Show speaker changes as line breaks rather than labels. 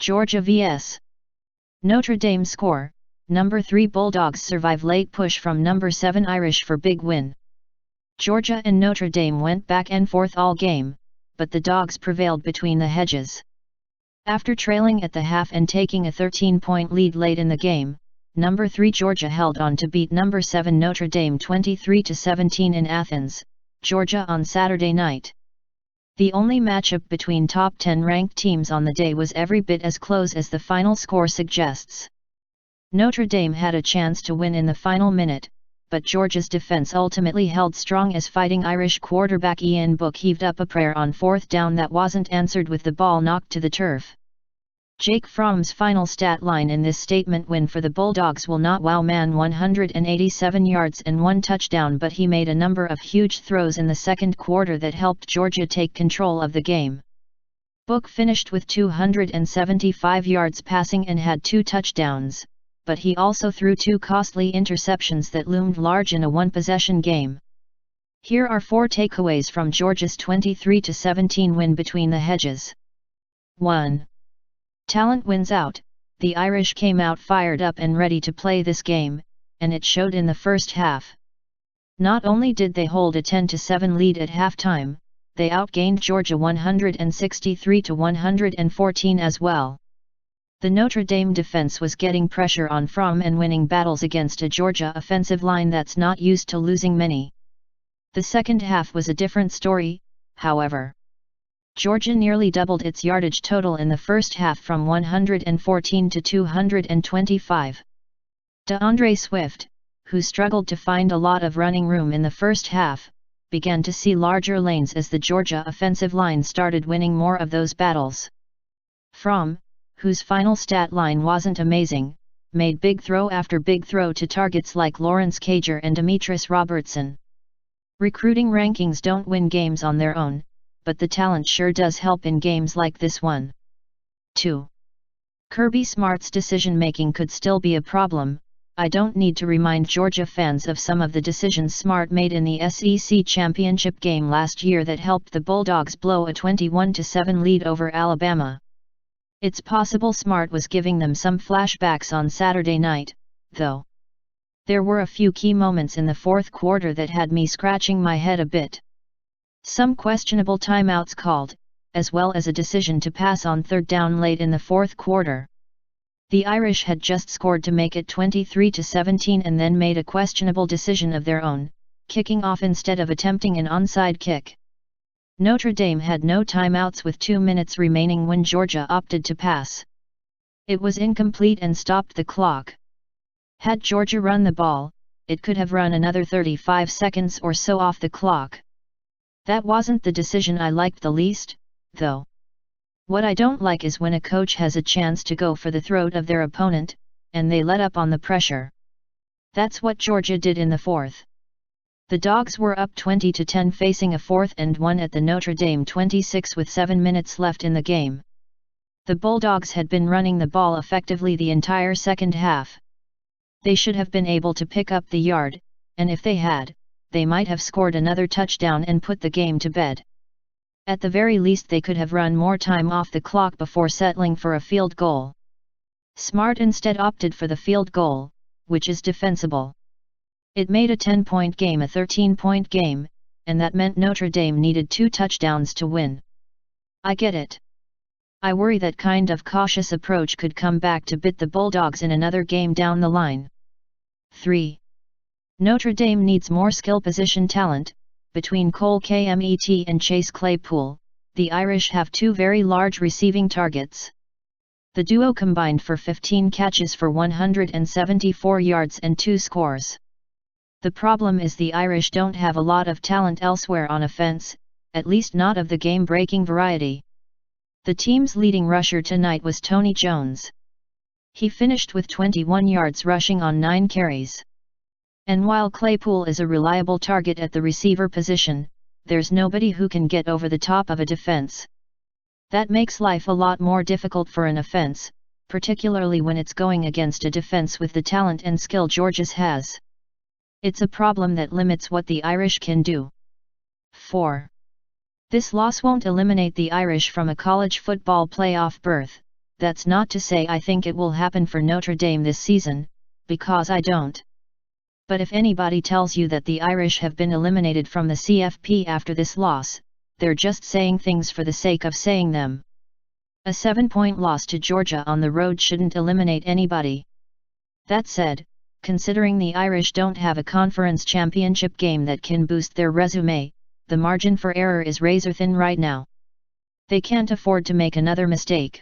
Georgia vs. Notre Dame score, number 3 Bulldogs survive late push from number 7 Irish for big win. Georgia and Notre Dame went back and forth all game, but the Dogs prevailed between the hedges. After trailing at the half and taking a 13-point lead late in the game, number 3 Georgia held on to beat number 7 Notre Dame 23-17 in Athens, Georgia on Saturday night. The only matchup between top 10 ranked teams on the day was every bit as close as the final score suggests. Notre Dame had a chance to win in the final minute, but Georgia's defense ultimately held strong as Fighting Irish quarterback Ian Book heaved up a prayer on fourth down that wasn't answered with the ball knocked to the turf. Jake Fromm's final stat line in this statement win for the Bulldogs will not wow man 187 yards and 1 touchdown, but he made a number of huge throws in the second quarter that helped Georgia take control of the game. Book finished with 275 yards passing and had 2 touchdowns, but he also threw 2 costly interceptions that loomed large in a one-possession game. Here are 4 takeaways from Georgia's 23-17 win between the hedges. 1. Talent wins out. The Irish came out fired up and ready to play this game, and it showed in the first half. Not only did they hold a 10-7 lead at halftime, they outgained Georgia 163-114 as well. The Notre Dame defense was getting pressure on Fromm and winning battles against a Georgia offensive line that's not used to losing many. The second half was a different story, however. Georgia nearly doubled its yardage total in the first half from 114 to 225. DeAndre Swift, who struggled to find a lot of running room in the first half, began to see larger lanes as the Georgia offensive line started winning more of those battles. Fromm, whose final stat line wasn't amazing, made big throw after big throw to targets like Lawrence Cager and Demetris Robertson. Recruiting rankings don't win games on their own, but the talent sure does help in games like this one. 2. Kirby Smart's decision-making could still be a problem. I don't need to remind Georgia fans of some of the decisions Smart made in the SEC championship game last year that helped the Bulldogs blow a 21-7 lead over Alabama. It's possible Smart was giving them some flashbacks on Saturday night, though. There were a few key moments in the fourth quarter that had me scratching my head a bit. Some questionable timeouts called, as well as a decision to pass on third down late in the fourth quarter. The Irish had just scored to make it 23-17 and then made a questionable decision of their own, kicking off instead of attempting an onside kick. Notre Dame had no timeouts with 2 minutes remaining when Georgia opted to pass. It was incomplete and stopped the clock. Had Georgia run the ball, it could have run another 35 seconds or so off the clock. That wasn't the decision I liked the least, though. What I don't like is when a coach has a chance to go for the throat of their opponent, and they let up on the pressure. That's what Georgia did in the fourth. The Dogs were up 20-10 facing a 4th and 1 at the Notre Dame 26 with 7 minutes left in the game. The Bulldogs had been running the ball effectively the entire second half. They should have been able to pick up the yard, and if they had, they might have scored another touchdown and put the game to bed. At the very least they could have run more time off the clock before settling for a field goal. Smart instead opted for the field goal, which is defensible. It made a 10-point game a 13-point game, and that meant Notre Dame needed 2 touchdowns to win. I get it. I worry that kind of cautious approach could come back to bite the Bulldogs in another game down the line. 3. Notre Dame needs more skill position talent. Between Cole Kmet and Chase Claypool, the Irish have 2 very large receiving targets. The duo combined for 15 catches for 174 yards and 2 scores. The problem is the Irish don't have a lot of talent elsewhere on offense, at least not of the game-breaking variety. The team's leading rusher tonight was Tony Jones. He finished with 21 yards rushing on 9 carries. And while Claypool is a reliable target at the receiver position, there's nobody who can get over the top of a defense. That makes life a lot more difficult for an offense, particularly when it's going against a defense with the talent and skill Georgia's has. It's a problem that limits what the Irish can do. 4. This loss won't eliminate the Irish from a college football playoff berth, That's not to say I think it will happen for Notre Dame this season, because I don't. But if anybody tells you that the Irish have been eliminated from the CFP after this loss, they're just saying things for the sake of saying them. A 7-point loss to Georgia on the road shouldn't eliminate anybody. That said, considering the Irish don't have a conference championship game that can boost their resume, the margin for error is razor thin right now. They can't afford to make another mistake.